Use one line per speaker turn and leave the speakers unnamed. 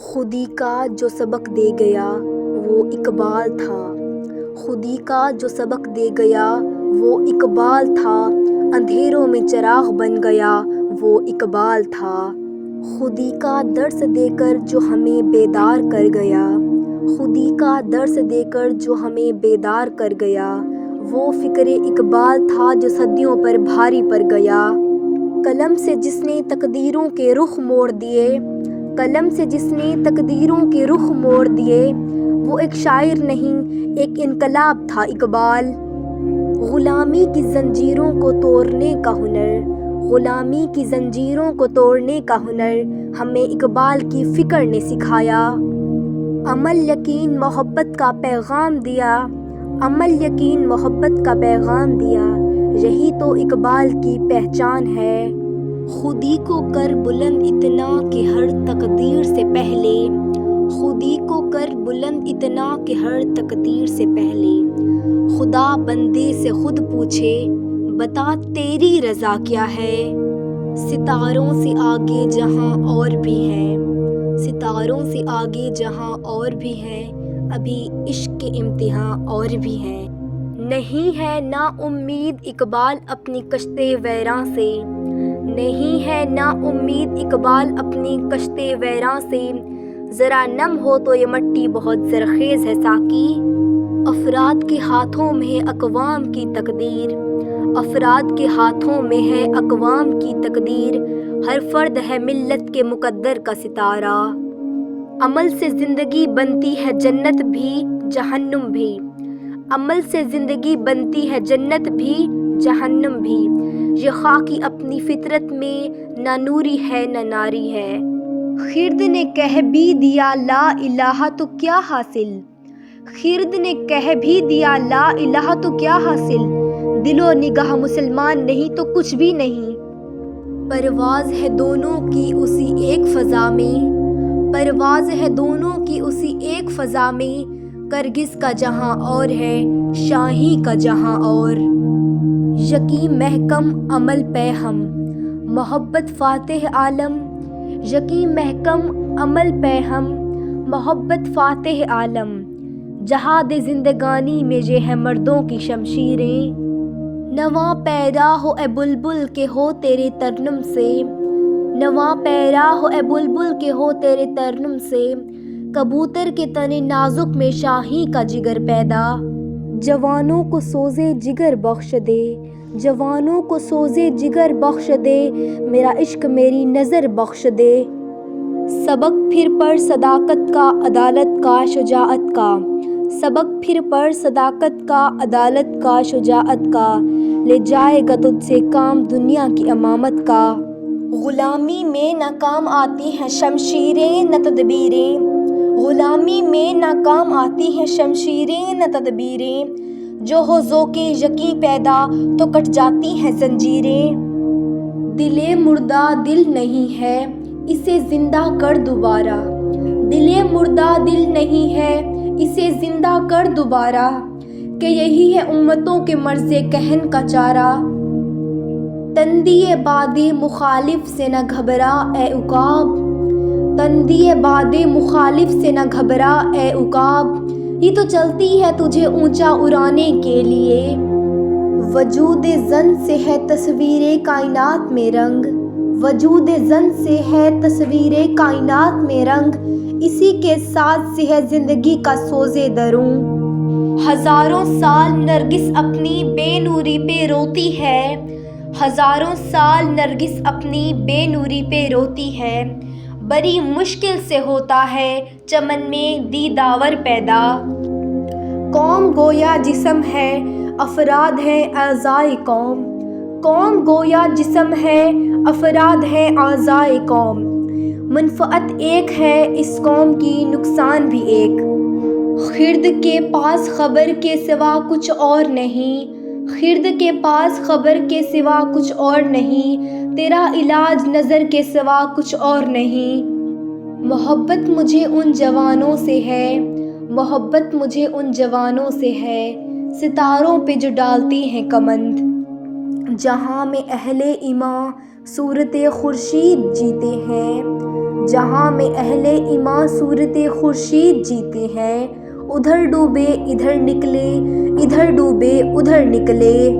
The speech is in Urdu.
خودی کا جو سبق دے گیا وہ اقبال تھا، خودی کا جو سبق دے گیا وہ اقبال تھا، اندھیروں میں چراغ بن گیا وہ اقبال تھا۔ خودی کا درس دے کر جو ہمیں بیدار کر گیا، خودی کا درس دے کر جو ہمیں بیدار کر گیا، وہ فکر اقبال تھا جو صدیوں پر بھاری پڑ گیا۔ قلم سے جس نے تقدیروں کے رخ موڑ دیے، قلم سے جس نے تقدیروں کے رخ موڑ دیے، وہ ایک شاعر نہیں ایک انقلاب تھا اقبال۔ غلامی کی زنجیروں کو توڑنے کا ہنر، غلامی کی زنجیروں کو توڑنے کا ہنر ہمیں اقبال کی فکر نے سکھایا۔ عمل یقین محبت کا پیغام دیا، عمل یقین محبت کا پیغام دیا، یہی تو اقبال کی پہچان ہے۔ خودی کو کر بلند اتنا کہ ہر تقدیر سے پہلے، خودی کو کر بلند اتنا کہ ہر تقدیر سے پہلے، خدا بندے سے خود پوچھے بتا تیری رضا کیا ہے۔ ستاروں سے آگے جہاں اور بھی ہیں، ستاروں سے آگے جہاں اور بھی ہیں، ابھی عشق کے امتحان اور بھی ہیں۔ نہیں ہے نا امید اقبال اپنی کشتے ویراں سے، نہیں ہے نا امید اقبال اپنی کشتے ویراں سے، ذرا نم ہو تو یہ مٹی بہت زرخیز ہے ساقی۔ افراد کے ہاتھوں میں ہے اقوام کی تقدیر، افراد کے ہاتھوں میں ہے اقوام کی تقدیر، ہر فرد ہے ملت کے مقدر کا ستارہ۔ عمل سے زندگی بنتی ہے جنت بھی جہنم بھی، عمل سے زندگی بنتی ہے جنت بھی جہنم بھی، یہ خاکی اپنی فطرت میں نہ نوری ہے نہ ناری ہے۔ خرد نے کہہ بھی دیا لا الہ تو کیا حاصل، خرد نے کہہ بھی دیا لا الہ تو کیا حاصل، دل و نگاہ مسلمان نہیں تو کچھ بھی نہیں۔ پرواز ہے دونوں کی اسی ایک فضا میں، پرواز ہے دونوں کی اسی ایک فضا میں، کرگس کا جہاں اور ہے شاہی کا جہاں اور۔ یقیں محکم عمل پہ ہم محبت فاتح عالم، یقیں محکم عمل پہ ہم محبت فاتح عالم، جہاد زندگانی میں یہ ہے مردوں کی شمشیریں۔ نواں پیرا ہو اے بلبل کے ہو تیرے ترنم سے، نواں پیرا ہو اے بلبل کے ہو تیرے ترنم سے، کبوتر کے تن نازک میں شاہی کا جگر پیدا۔ جوانوں کو سوزے جگر بخش دے، جوانوں کو سوزے جگر بخش دے، میرا عشق میری نظر بخش دے۔ سبق پھر پڑھ صداقت کا عدالت کا شجاعت کا، سبق پھر پڑھ صداقت کا عدالت کا شجاعت کا، لے جائے گا تجھ سے کام دنیا کی امامت کا۔ غلامی میں نہ کام آتی ہیں شمشیریں نہ تدبیریں، غلامی میں نہ کام آتی ہیں شمشیریں نہ تدبیریں، جو ہو ذوق یقین پیدا تو کٹ جاتی ہیں زنجیریں۔ دل مردہ دل نہیں ہے اسے زندہ کر دوبارہ، دل مردہ دل نہیں ہے اسے زندہ کر دوبارہ، کہ یہی ہے امتوں کے مرض کہن کا چارہ۔ تندی باد مخالف سے نہ گھبرا اے عقاب، تندی باد مخالف سے نہ گھبرا اے عقاب، یہ تو چلتی ہے تجھے اونچا اڑانے کے لیے۔ وجود زن سے ہے تصویر کائنات میں رنگ، وجود زن سے ہے تصویر کائنات میں رنگ، اسی کے ساتھ سے ہے زندگی کا سوز دروں۔ ہزاروں سال نرگس اپنی بے نوری پہ روتی ہے، ہزاروں سال نرگس اپنی بے نوری پہ روتی ہے، بڑی مشکل سے ہوتا ہے چمن میں دیداور پیدا۔ قوم گویا جسم ہے افراد ہیں اعضائے قوم، قوم گویا جسم ہے افراد ہیں اعضائے قوم، منفعت ایک ہے اس قوم کی نقصان بھی ایک۔ خرد کے پاس خبر کے سوا کچھ اور نہیں، خرد کے پاس خبر کے سوا کچھ اور نہیں، تیرا علاج نظر کے سوا کچھ اور نہیں۔ محبت مجھے ان جوانوں سے ہے، محبت مجھے ان جوانوں سے ہے، ستاروں پہ جو ڈالتی ہیں کمند، جہاں میں اہل ایمان صورت خورشید جیتے ہیں، جہاں میں اہل ایمان صورت خورشید جیتے ہیں، ادھر ڈوبے ادھر نکلے، ادھر ڈوبے ادھر نکلے۔